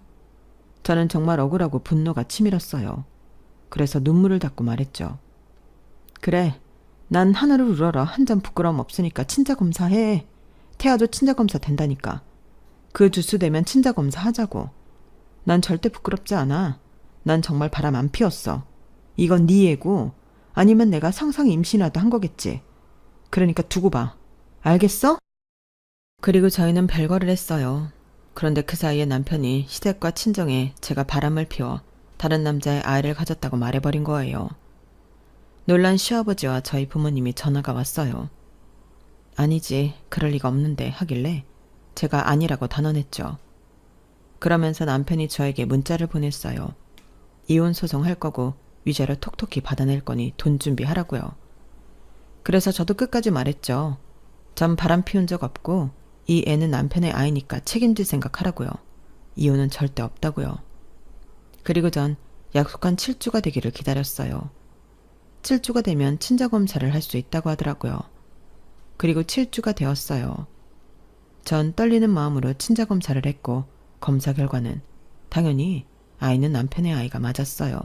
저는 정말 억울하고 분노가 치밀었어요. 그래서 눈물을 닦고 말했죠. 그래, 난 하늘을 우러러 한 점 부끄러움 없으니까 친자검사해. 태아도 친자검사 된다니까. 그 주수 되면 친자검사 하자고. 난 절대 부끄럽지 않아. 난 정말 바람 안 피웠어. 이건 네 애고 아니면 내가 상상 임신이라도 한 거겠지. 그러니까 두고 봐. 알겠어? 그리고 저희는 별거를 했어요. 그런데 그 사이에 남편이 시댁과 친정에 제가 바람을 피워 다른 남자의 아이를 가졌다고 말해버린 거예요. 놀란 시아버지와 저희 부모님이 전화가 왔어요. 아니지, 그럴 리가 없는데 하길래 제가 아니라고 단언했죠. 그러면서 남편이 저에게 문자를 보냈어요. 이혼 소송할 거고 위자료 톡톡히 받아낼 거니 돈 준비하라고요. 그래서 저도 끝까지 말했죠. 전 바람 피운 적 없고 이 애는 남편의 아이니까 책임질 생각하라고요. 이혼은 절대 없다고요. 그리고 전 약속한 7주가 되기를 기다렸어요. 7주가 되면 친자검사를 할 수 있다고 하더라고요. 그리고 7주가 되었어요. 전 떨리는 마음으로 친자검사를 했고 검사 결과는 당연히 아이는 남편의 아이가 맞았어요.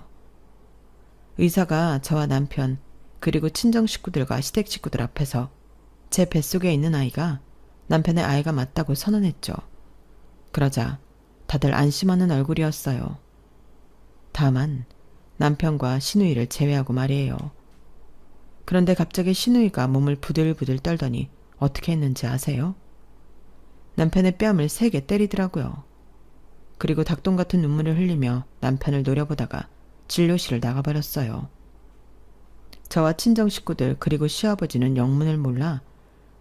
의사가 저와 남편 그리고 친정 식구들과 시댁 식구들 앞에서 제 뱃속에 있는 아이가 남편의 아이가 맞다고 선언했죠. 그러자 다들 안심하는 얼굴이었어요. 다만 남편과 시누이를 제외하고 말이에요. 그런데 갑자기 시누이가 몸을 부들부들 떨더니 어떻게 했는지 아세요? 남편의 뺨을 3개 때리더라고요. 그리고 닭똥 같은 눈물을 흘리며 남편을 노려보다가 진료실을 나가버렸어요. 저와 친정 식구들 그리고 시아버지는 영문을 몰라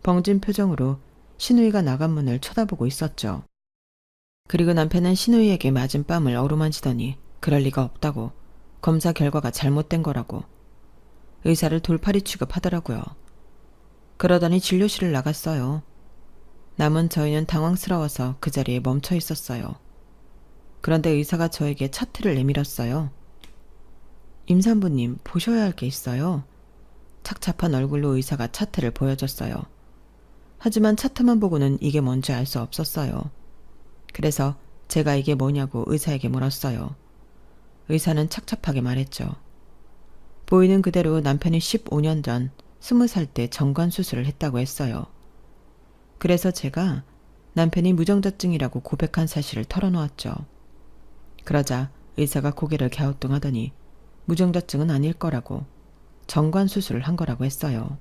벙진 표정으로 시누이가 나간 문을 쳐다보고 있었죠. 그리고 남편은 시누이에게 맞은 뺨을 어루만지더니 그럴 리가 없다고, 검사 결과가 잘못된 거라고 의사를 돌팔이 취급하더라고요. 그러더니 진료실을 나갔어요. 남은 저희는 당황스러워서 그 자리에 멈춰 있었어요. 그런데 의사가 저에게 차트를 내밀었어요. 임산부님, 보셔야 할 게 있어요. 착잡한 얼굴로 의사가 차트를 보여줬어요. 하지만 차트만 보고는 이게 뭔지 알 수 없었어요. 그래서 제가 이게 뭐냐고 의사에게 물었어요. 의사는 착잡하게 말했죠. 보이는 그대로 남편이 15년 전 20살 때 정관 수술을 했다고 했어요. 그래서 제가 남편이 무정자증이라고 고백한 사실을 털어놓았죠. 그러자 의사가 고개를 갸우뚱하더니 무정자증은 아닐 거라고 정관 수술을 한 거라고 했어요.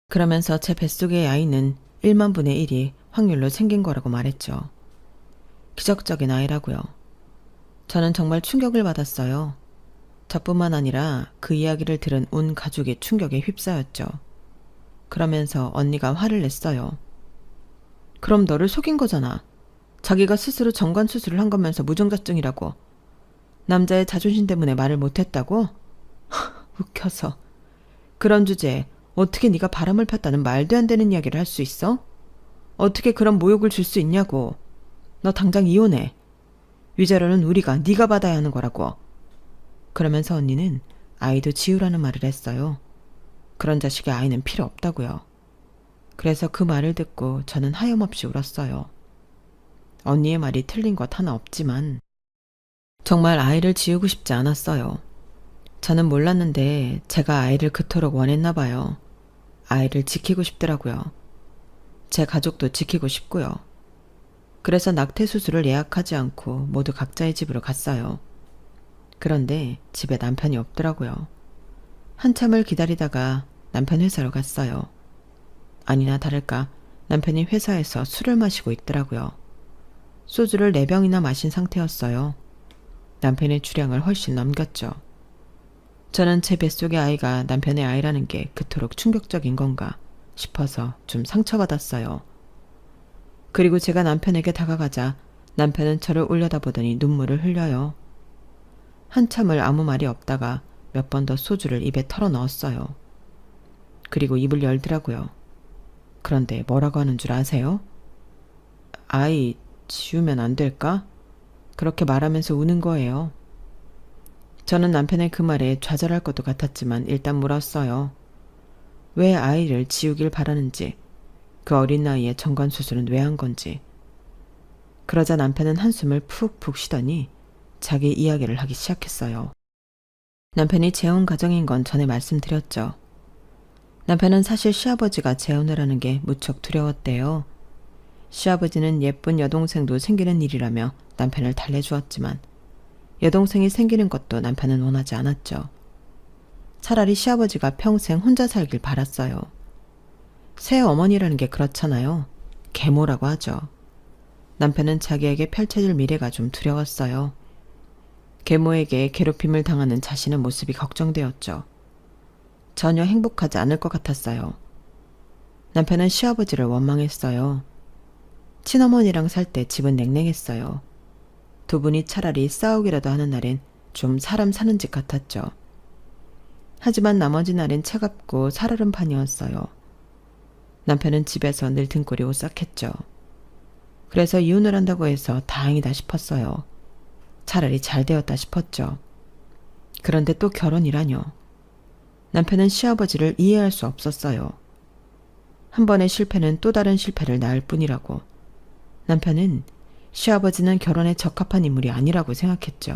그러면서 제 뱃속의 아이는 1만 분의 1이 확률로 생긴 거라고 말했죠. 기적적인 아이라고요. 저는 정말 충격을 받았어요. 저뿐만 아니라 그 이야기를 들은 온 가족이 충격에 휩싸였죠. 그러면서 언니가 화를 냈어요. 그럼 너를 속인 거잖아. 자기가 스스로 정관 수술을 한 거면서 무정자증이라고. 남자의 자존심 때문에 말을 못했다고? 웃겨서. 그런 주제에 어떻게 네가 바람을 폈다는 말도 안 되는 이야기를 할 수 있어? 어떻게 그런 모욕을 줄 수 있냐고. 너 당장 이혼해. 위자료는 우리가 네가 받아야 하는 거라고. 그러면서 언니는 아이도 지우라는 말을 했어요. 그런 자식의 아이는 필요 없다고요. 그래서 그 말을 듣고 저는 하염없이 울었어요. 언니의 말이 틀린 것 하나 없지만 정말 아이를 지우고 싶지 않았어요. 저는 몰랐는데 제가 아이를 그토록 원했나 봐요. 아이를 지키고 싶더라고요. 제 가족도 지키고 싶고요. 그래서 낙태 수술을 예약하지 않고 모두 각자의 집으로 갔어요. 그런데 집에 남편이 없더라고요. 한참을 기다리다가 남편 회사로 갔어요. 아니나 다를까 남편이 회사에서 술을 마시고 있더라고요. 소주를 4병이나 마신 상태였어요. 남편의 주량을 훨씬 넘겼죠. 저는 제 뱃속의 아이가 남편의 아이라는 게 그토록 충격적인 건가 싶어서 좀 상처받았어요. 그리고 제가 남편에게 다가가자 남편은 저를 올려다보더니 눈물을 흘려요. 한참을 아무 말이 없다가 몇 번 더 소주를 입에 털어 넣었어요. 그리고 입을 열더라고요. 그런데 뭐라고 하는 줄 아세요? 아이 지우면 안 될까? 그렇게 말하면서 우는 거예요. 저는 남편의 그 말에 좌절할 것도 같았지만 일단 물었어요. 왜 아이를 지우길 바라는지, 그 어린 나이에 정관수술은 왜 한 건지. 그러자 남편은 한숨을 푹푹 쉬더니 자기 이야기를 하기 시작했어요. 남편이 재혼 가정인 건 전에 말씀드렸죠. 남편은 사실 시아버지가 재혼을 하는 게 무척 두려웠대요. 시아버지는 예쁜 여동생도 생기는 일이라며 남편을 달래주었지만 여동생이 생기는 것도 남편은 원하지 않았죠. 차라리 시아버지가 평생 혼자 살길 바랐어요. 새 어머니라는 게 그렇잖아요. 계모라고 하죠. 남편은 자기에게 펼쳐질 미래가 좀 두려웠어요. 계모에게 괴롭힘을 당하는 자신의 모습이 걱정되었죠. 전혀 행복하지 않을 것 같았어요. 남편은 시아버지를 원망했어요. 친어머니랑 살 때 집은 냉랭했어요. 두 분이 차라리 싸우기라도 하는 날엔 좀 사람 사는 집 같았죠. 하지만 나머지 날엔 차갑고 살얼음 판이었어요. 남편은 집에서 늘 등골이 오싹했죠. 그래서 이혼을 한다고 해서 다행이다 싶었어요. 차라리 잘 되었다 싶었죠. 그런데 또 결혼이라뇨. 남편은 시아버지를 이해할 수 없었어요. 한 번의 실패는 또 다른 실패를 낳을 뿐이라고. 남편은 시아버지는 결혼에 적합한 인물이 아니라고 생각했죠.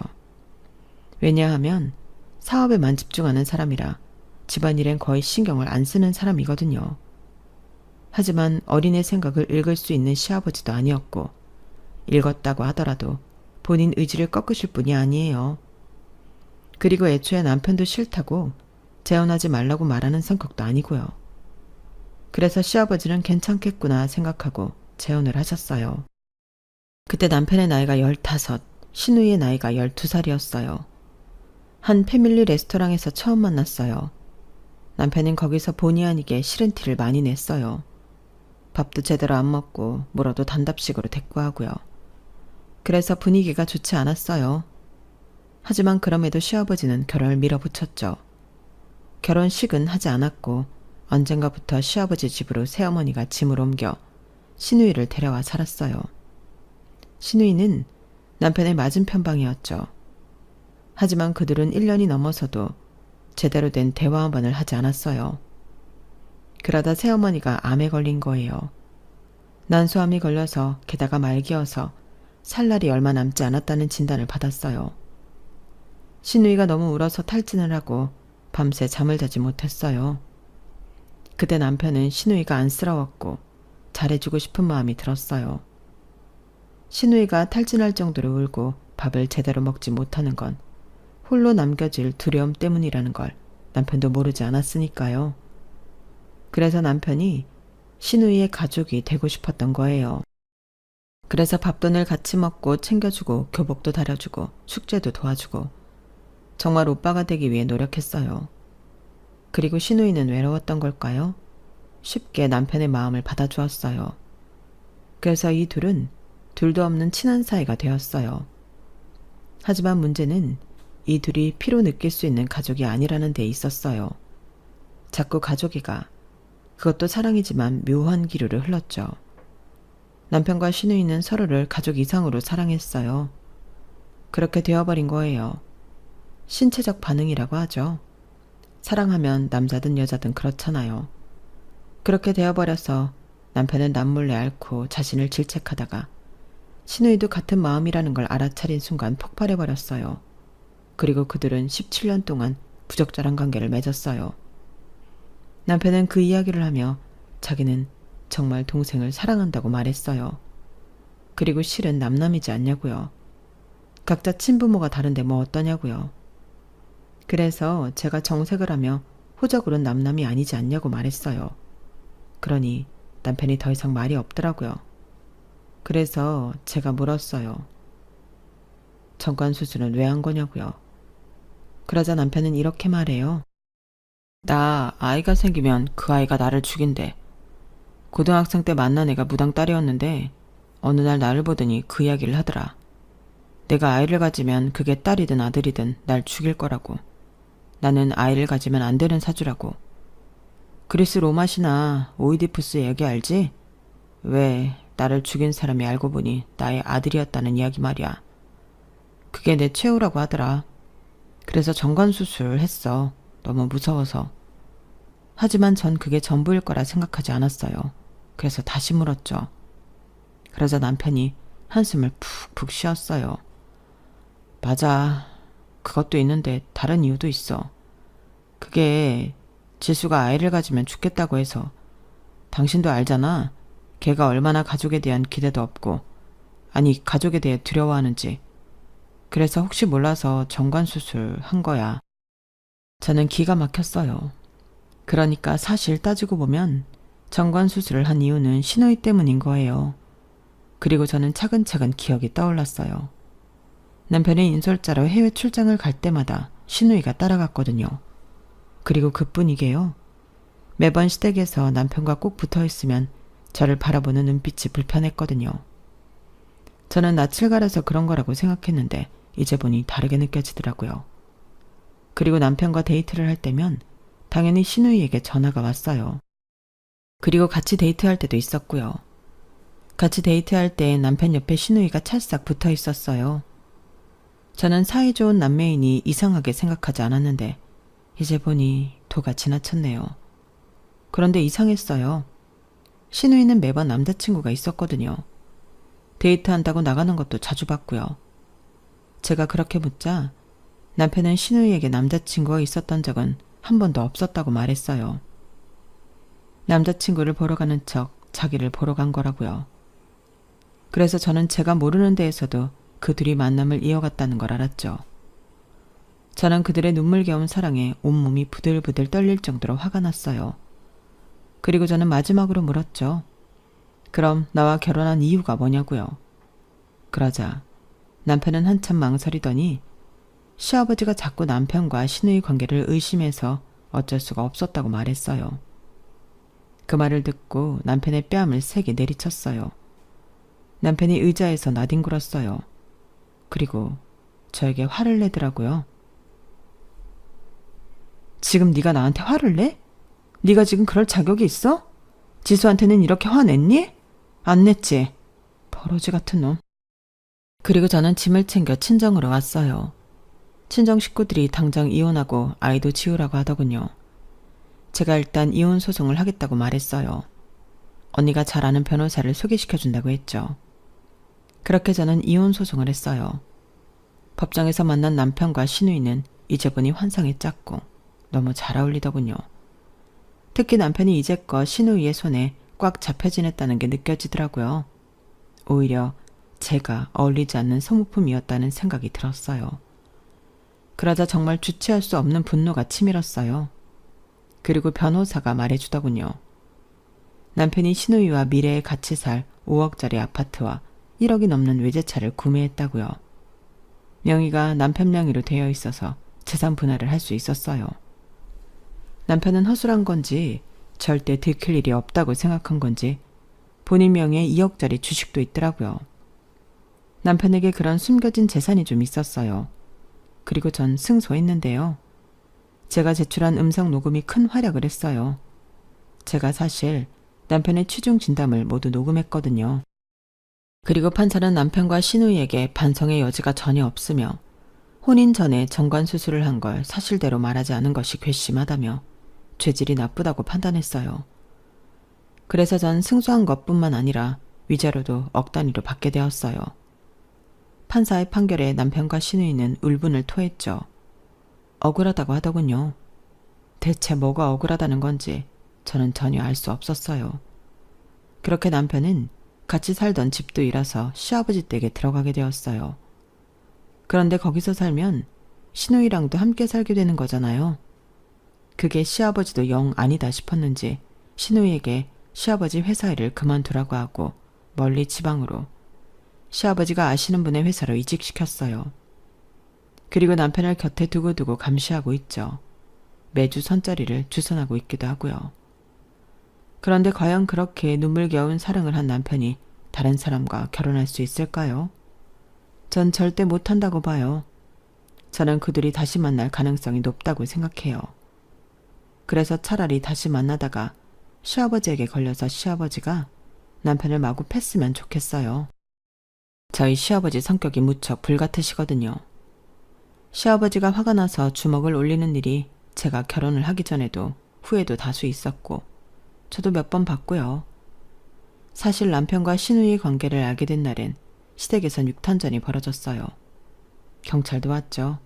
왜냐하면 사업에만 집중하는 사람이라 집안일엔 거의 신경을 안 쓰는 사람이거든요. 하지만 어린애 생각을 읽을 수 있는 시아버지도 아니었고 읽었다고 하더라도 본인 의지를 꺾으실 분이 아니에요. 그리고 애초에 남편도 싫다고 재혼하지 말라고 말하는 성격도 아니고요. 그래서 시아버지는 괜찮겠구나 생각하고 재혼을 하셨어요. 그때 남편의 나이가 15, 시누이의 나이가 12살이었어요. 한 패밀리 레스토랑에서 처음 만났어요. 남편은 거기서 본의 아니게 싫은 티를 많이 냈어요. 밥도 제대로 안 먹고 물어도 단답식으로 대꾸하고요. 그래서 분위기가 좋지 않았어요. 하지만 그럼에도 시아버지는 결혼을 밀어붙였죠. 결혼식은 하지 않았고 언젠가부터 시아버지 집으로 새어머니가 짐을 옮겨 시누이를 데려와 살았어요. 시누이는 남편의 맞은편 방이었죠. 하지만 그들은 1년이 넘어서도 제대로 된 대화 한 번을 하지 않았어요. 그러다 새어머니가 암에 걸린 거예요. 난소암이 걸려서 게다가 말기여서 살 날이 얼마 남지 않았다는 진단을 받았어요. 신우이가 너무 울어서 탈진을 하고 밤새 잠을 자지 못했어요. 그때 남편은 신우이가 안쓰러웠고 잘해주고 싶은 마음이 들었어요. 신우이가 탈진할 정도로 울고 밥을 제대로 먹지 못하는 건 홀로 남겨질 두려움 때문이라는 걸 남편도 모르지 않았으니까요. 그래서 남편이 신우이의 가족이 되고 싶었던 거예요. 그래서 밥돈을 같이 먹고 챙겨주고 교복도 다려주고 숙제도 도와주고 정말 오빠가 되기 위해 노력했어요. 그리고 신우이는 외로웠던 걸까요? 쉽게 남편의 마음을 받아주었어요. 그래서 이 둘은 둘도 없는 친한 사이가 되었어요. 하지만 문제는 이 둘이 피로 느낄 수 있는 가족이 아니라는 데 있었어요. 자꾸 가족이가, 그것도 사랑이지만 묘한 기류를 흘렀죠. 남편과 신우이는 서로를 가족 이상으로 사랑했어요. 그렇게 되어버린 거예요. 신체적 반응이라고 하죠. 사랑하면 남자든 여자든 그렇잖아요. 그렇게 되어버려서 남편은 남몰래 앓고 자신을 질책하다가 신우이도 같은 마음이라는 걸 알아차린 순간 폭발해버렸어요. 그리고 그들은 17년 동안 부적절한 관계를 맺었어요. 남편은 그 이야기를 하며 자기는 정말 동생을 사랑한다고 말했어요. 그리고 실은 남남이지 않냐고요. 각자 친부모가 다른데 뭐 어떠냐고요. 그래서 제가 정색을 하며 호적으로는 남남이 아니지 않냐고 말했어요. 그러니 남편이 더 이상 말이 없더라고요. 그래서 제가 물었어요. 정관수술은 왜 한 거냐고요. 그러자 남편은 이렇게 말해요. 나 아이가 생기면 그 아이가 나를 죽인대. 고등학생 때 만난 애가 무당 딸이었는데 어느 날 나를 보더니 그 이야기를 하더라. 내가 아이를 가지면 그게 딸이든 아들이든 날 죽일 거라고. 나는 아이를 가지면 안 되는 사주라고. 그리스 로마 신화 오이디푸스 얘기 알지? 왜 나를 죽인 사람이 알고 보니 나의 아들이었다는 이야기 말이야. 그게 내 최후라고 하더라. 그래서 정관수술 했어. 너무 무서워서. 하지만 전 그게 전부일 거라 생각하지 않았어요. 그래서 다시 물었죠. 그러자 남편이 한숨을 푹푹 쉬었어요. 맞아. 그것도 있는데 다른 이유도 있어. 그게 지수가 아이를 가지면 죽겠다고 해서. 당신도 알잖아. 걔가 얼마나 가족에 대한 기대도 없고, 아니 가족에 대해 두려워하는지. 그래서 혹시 몰라서 정관수술 한 거야. 저는 기가 막혔어요. 그러니까 사실 따지고 보면 정관수술을 한 이유는 신우이 때문인 거예요. 그리고 저는 차근차근 기억이 떠올랐어요. 남편이 인솔자로 해외 출장을 갈 때마다 신우이가 따라갔거든요. 그리고 그뿐이게요. 매번 시댁에서 남편과 꼭 붙어있으면 저를 바라보는 눈빛이 불편했거든요. 저는 낯을 가려서 그런 거라고 생각했는데 이제 보니 다르게 느껴지더라고요. 그리고 남편과 데이트를 할 때면 당연히 신우이에게 전화가 왔어요. 그리고 같이 데이트할 때도 있었고요. 같이 데이트할 때 남편 옆에 신우이가 찰싹 붙어 있었어요. 저는 사이좋은 남매이니 이상하게 생각하지 않았는데 이제 보니 도가 지나쳤네요. 그런데 이상했어요. 신우이는 매번 남자친구가 있었거든요. 데이트한다고 나가는 것도 자주 봤고요. 제가 그렇게 묻자 남편은 신우이에게 남자친구가 있었던 적은 한 번도 없었다고 말했어요. 남자친구를 보러 가는 척 자기를 보러 간 거라고요. 그래서 저는 제가 모르는 데에서도 그 둘이 만남을 이어갔다는 걸 알았죠. 저는 그들의 눈물겨운 사랑에 온몸이 부들부들 떨릴 정도로 화가 났어요. 그리고 저는 마지막으로 물었죠. 그럼 나와 결혼한 이유가 뭐냐고요. 그러자 남편은 한참 망설이더니 시아버지가 자꾸 남편과 신우이 관계를 의심해서 어쩔 수가 없었다고 말했어요. 그 말을 듣고 남편의 뺨을 세게 내리쳤어요. 남편이 의자에서 나뒹굴었어요. 그리고 저에게 화를 내더라고요. 지금 네가 나한테 화를 내? 네가 지금 그럴 자격이 있어? 지수한테는 이렇게 화냈니? 안 냈지? 버러지 같은 놈. 그리고 저는 짐을 챙겨 친정으로 왔어요. 친정 식구들이 당장 이혼하고 아이도 지우라고 하더군요. 제가 일단 이혼 소송을 하겠다고 말했어요. 언니가 잘 아는 변호사를 소개시켜준다고 했죠. 그렇게 저는 이혼 소송을 했어요. 법정에서 만난 남편과 시누이는 이제 보니 환상에 짰고 너무 잘 어울리더군요. 특히 남편이 이제껏 시누이의 손에 꽉 잡혀 지냈다는 게 느껴지더라고요. 오히려 제가 어울리지 않는 소모품이었다는 생각이 들었어요. 그러자 정말 주체할 수 없는 분노가 치밀었어요. 그리고 변호사가 말해주더군요. 남편이 시누이와 미래에 같이 살 5억짜리 아파트와 1억이 넘는 외제차를 구매했다고요. 명의가 남편 명의로 되어 있어서 재산 분할을 할 수 있었어요. 남편은 허술한 건지 절대 들킬 일이 없다고 생각한 건지 본인 명의에 2억짜리 주식도 있더라고요. 남편에게 그런 숨겨진 재산이 좀 있었어요. 그리고 전 승소했는데요. 제가 제출한 음성 녹음이 큰 활약을 했어요. 제가 사실 남편의 취중 진담을 모두 녹음했거든요. 그리고 판사는 남편과 시누이에게 반성의 여지가 전혀 없으며 혼인 전에 정관 수술을 한 걸 사실대로 말하지 않은 것이 괘씸하다며 죄질이 나쁘다고 판단했어요. 그래서 전 승소한 것뿐만 아니라 위자료도 억 단위로 받게 되었어요. 판사의 판결에 남편과 시누이는 울분을 토했죠. 억울하다고 하더군요. 대체 뭐가 억울하다는 건지 저는 전혀 알 수 없었어요. 그렇게 남편은 같이 살던 집도 잃어서 시아버지 댁에 들어가게 되었어요. 그런데 거기서 살면 시누이랑도 함께 살게 되는 거잖아요. 그게 시아버지도 영 아니다 싶었는지 시누이에게 시아버지 회사 일을 그만두라고 하고 멀리 지방으로 시아버지가 아시는 분의 회사로 이직시켰어요. 그리고 남편을 곁에 두고두고 감시하고 있죠. 매주 선자리를 주선하고 있기도 하고요. 그런데 과연 그렇게 눈물겨운 사랑을 한 남편이 다른 사람과 결혼할 수 있을까요? 전 절대 못한다고 봐요. 저는 그들이 다시 만날 가능성이 높다고 생각해요. 그래서 차라리 다시 만나다가 시아버지에게 걸려서 시아버지가 남편을 마구 팼으면 좋겠어요. 저희 시아버지 성격이 무척 불같으시거든요. 시아버지가 화가 나서 주먹을 올리는 일이 제가 결혼을 하기 전에도 후에도 다수 있었고 저도 몇 번 봤고요. 사실 남편과 시누이의 관계를 알게 된 날엔 시댁에선 육탄전이 벌어졌어요. 경찰도 왔죠.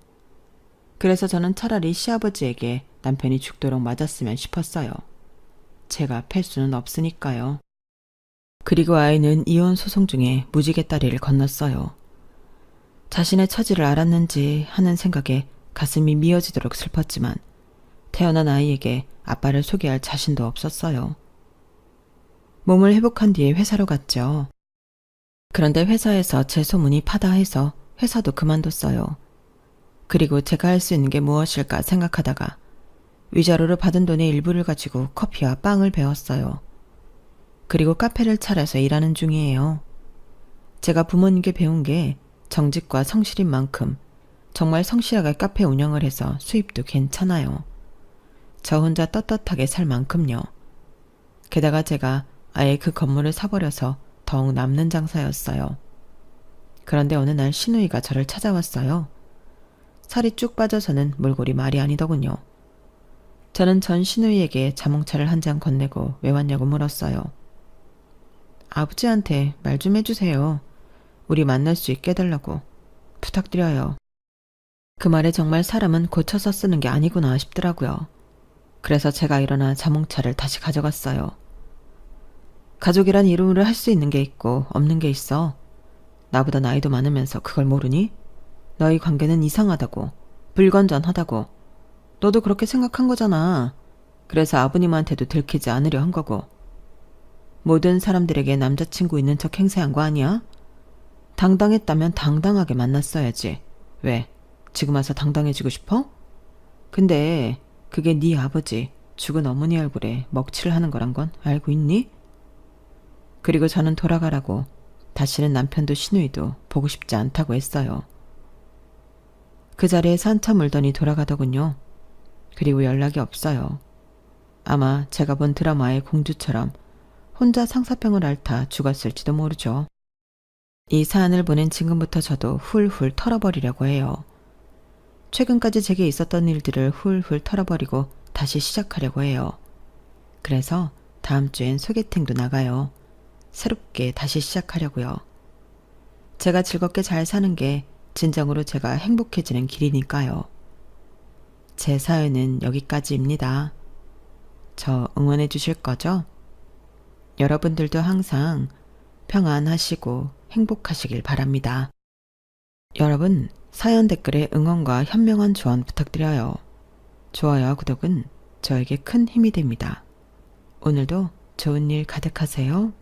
그래서 저는 차라리 시아버지에게 남편이 죽도록 맞았으면 싶었어요. 제가 팰 수는 없으니까요. 그리고 아이는 이혼 소송 중에 무지개 다리를 건넜어요. 자신의 처지를 알았는지 하는 생각에 가슴이 미어지도록 슬펐지만 태어난 아이에게 아빠를 소개할 자신도 없었어요. 몸을 회복한 뒤에 회사로 갔죠. 그런데 회사에서 제 소문이 파다해서 회사도 그만뒀어요. 그리고 제가 할 수 있는 게 무엇일까 생각하다가 위자료로 받은 돈의 일부를 가지고 커피와 빵을 배웠어요. 그리고 카페를 차려서 일하는 중이에요. 제가 부모님께 배운 게 정직과 성실인 만큼 정말 성실하게 카페 운영을 해서 수입도 괜찮아요. 저 혼자 떳떳하게 살 만큼요. 게다가 제가 아예 그 건물을 사버려서 더욱 남는 장사였어요. 그런데 어느 날 시누이가 저를 찾아왔어요. 살이 쭉 빠져서는 몰골이 말이 아니더군요. 저는 전 시누이에게 자몽차를 한 잔 건네고 왜 왔냐고 물었어요. 아버지한테 말 좀 해주세요. 우리 만날 수 있게 해달라고. 부탁드려요. 그 말에 정말 사람은 고쳐서 쓰는 게 아니구나 싶더라고요. 그래서 제가 일어나 자몽차를 다시 가져갔어요. 가족이란 이름으로 할 수 있는 게 있고 없는 게 있어. 나보다 나이도 많으면서 그걸 모르니? 너희 관계는 이상하다고, 불건전하다고. 너도 그렇게 생각한 거잖아. 그래서 아버님한테도 들키지 않으려 한 거고. 모든 사람들에게 남자친구 있는 척 행세한 거 아니야? 당당했다면 당당하게 만났어야지. 왜? 지금 와서 당당해지고 싶어? 근데 그게 네 아버지, 죽은 어머니 얼굴에 먹칠을 하는 거란 건 알고 있니? 그리고 저는 돌아가라고 다시는 남편도 시누이도 보고 싶지 않다고 했어요. 그 자리에서 한참 울더니 돌아가더군요. 그리고 연락이 없어요. 아마 제가 본 드라마의 공주처럼 혼자 상사병을 앓다 죽었을지도 모르죠. 이 사안을 보낸 지금부터 저도 훌훌 털어버리려고 해요. 최근까지 제게 있었던 일들을 훌훌 털어버리고 다시 시작하려고 해요. 그래서 다음 주엔 소개팅도 나가요. 새롭게 다시 시작하려고요. 제가 즐겁게 잘 사는 게 진정으로 제가 행복해지는 길이니까요. 제 사연은 여기까지입니다. 저 응원해 주실 거죠? 여러분들도 항상 평안하시고 행복하시길 바랍니다. 여러분, 사연 댓글에 응원과 현명한 조언 부탁드려요. 좋아요와 구독은 저에게 큰 힘이 됩니다. 오늘도 좋은 일 가득하세요.